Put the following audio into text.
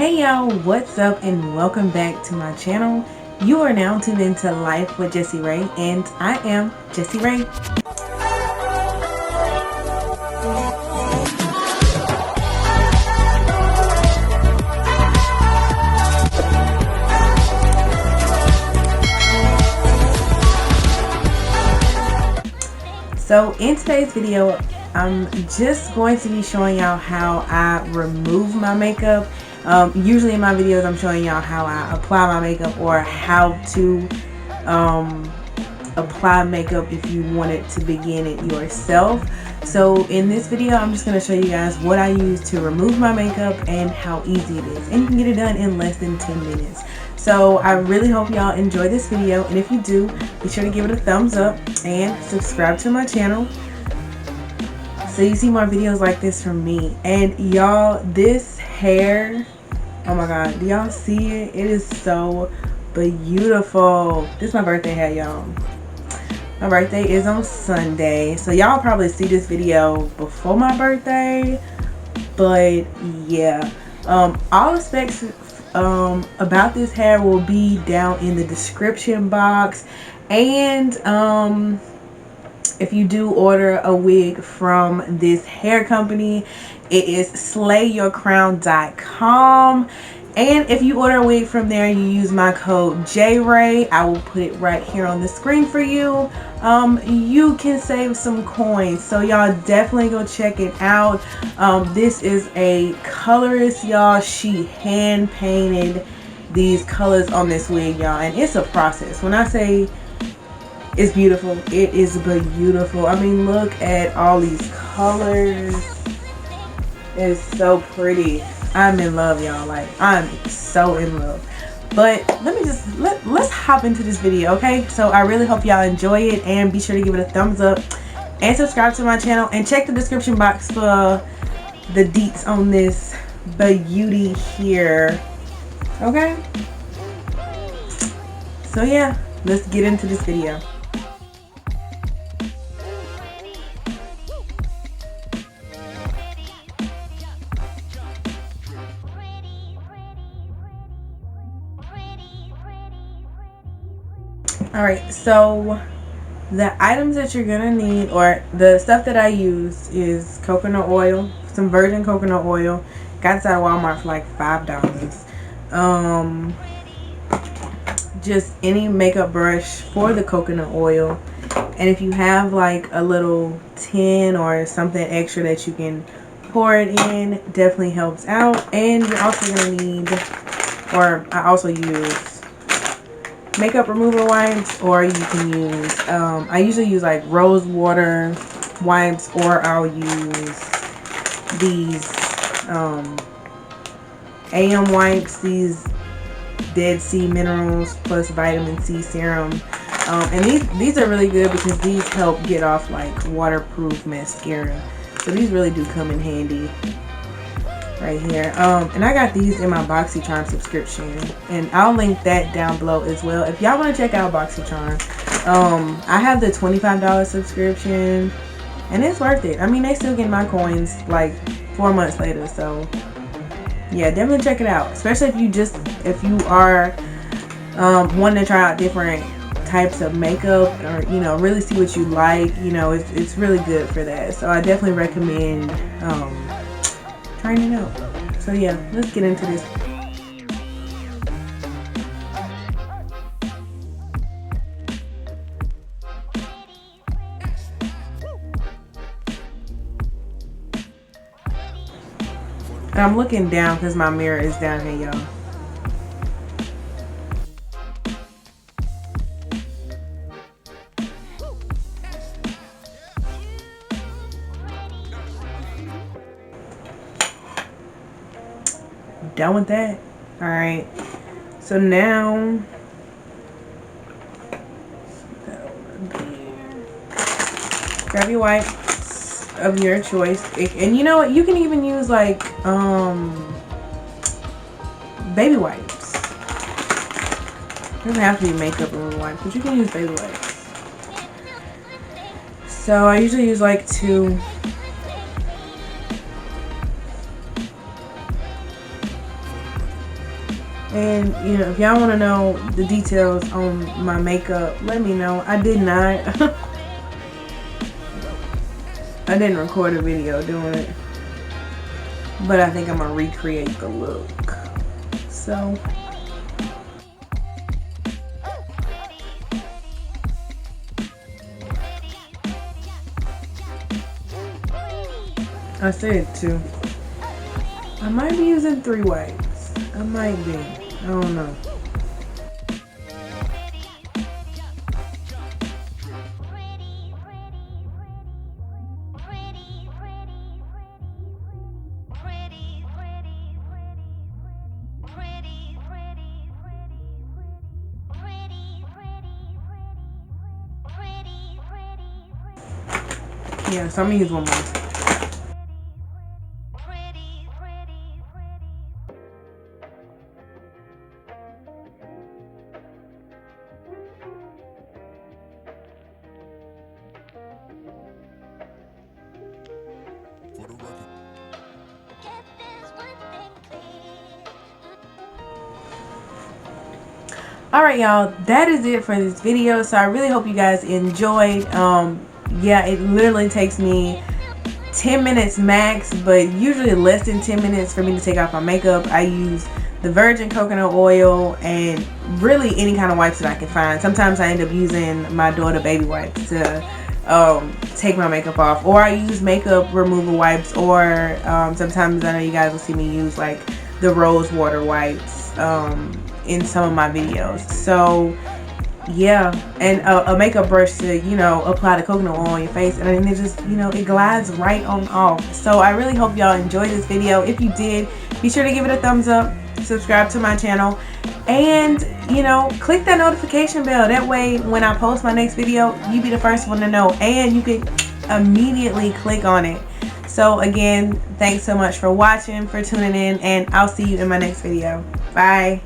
Hey y'all, what's up and welcome back to my channel. You are now tuned into Life with Jessie Ray and I am Jessie Ray. So in today's video, I'm just going to be showing y'all how I remove my makeup. Usually in my videos I'm showing y'all how I apply my makeup or how to apply makeup if you wanted to begin it yourself. So in this video I'm just going to show you guys what I use to remove my makeup and how easy it is, and you can get it done in less than 10 minutes. So I really hope y'all enjoy this video, and if you do, be sure to give it a thumbs up and subscribe to my channel so you see more videos like this from me. And y'all, this hair, oh my god, do y'all see it? It is so beautiful. This is my birthday hat, y'all. My birthday is on Sunday, so y'all probably see this video before my birthday, but yeah, all the specs about this hair will be down in the description box. And if you do order a wig from this hair company, it is slayyourcrown.com. And if you order a wig from there, you use my code JRAY. I will put it right here on the screen for you. You can save some coins, so y'all definitely go check it out. This is a colorist, y'all. She hand painted these colors on this wig, y'all, and it's a process. When I say it's beautiful, it is beautiful. I mean, look at all these colors. It's so pretty. I'm in love, y'all. Like, I'm so in love. But let's hop into this video, okay? So I really hope y'all enjoy it, and be sure to give it a thumbs up and subscribe to my channel, and check the description box for the deets on this beauty here, okay? So yeah, let's get into this video. Alright, so the items that you're gonna need, or the stuff that I use, is coconut oil, some virgin coconut oil. Got this at Walmart for like $5. Just any makeup brush for the coconut oil, and if you have like a little tin or something extra that you can pour it in, definitely helps out. And you're also gonna need, or I also use, makeup remover wipes, or you can use I usually use like rose water wipes, or I'll use these AM wipes, these Dead Sea Minerals plus vitamin C serum, and these are really good because these help get off like waterproof mascara, so these really do come in handy right here. And I got these in my BoxyCharm subscription, and I'll link that down below as well if y'all want to check out BoxyCharm. I have the $25 subscription, and it's worth it. I mean, they still get my coins like 4 months later, so yeah, definitely check it out, especially if you are wanting to try out different types of makeup, or really see what you like. It's really good for that, so I definitely recommend trying it out. So yeah, let's get into this. And I'm looking down because my mirror is down here, y'all. Done with that. All right, so now grab your wipes of your choice, and you know what, you can even use like baby wipes. It doesn't have to be makeup remover wipes, but you can use baby wipes. So I usually use like 2. And you know, if y'all want to know the details on my makeup, let me know. I did not I didn't record a video doing it, but I think I'm gonna recreate the look. So I said 2. I might be using 3 wipes. I might be. I don't know. Yeah, so I'm gonna use one more. Alright y'all, that is it for this video. So I really hope you guys enjoyed. Yeah, it literally takes me 10 minutes max, but usually less than 10 minutes for me to take off my makeup. I use the virgin coconut oil and really any kind of wipes that I can find. Sometimes I end up using my daughter baby wipes to take my makeup off, or I use makeup removal wipes, or sometimes I know you guys will see me use like the rose water wipes in some of my videos. So yeah, and a makeup brush to, you know, apply the coconut oil on your face, and then it just, you know, it glides right on off. So I really hope y'all enjoyed this video. If you did, be sure to give it a thumbs up, subscribe to my channel, and you know, click that notification bell. That way when I post my next video, you be the first one to know, and you can immediately click on it. So again, thanks so much for watching, for tuning in, and I'll see you in my next video. Bye.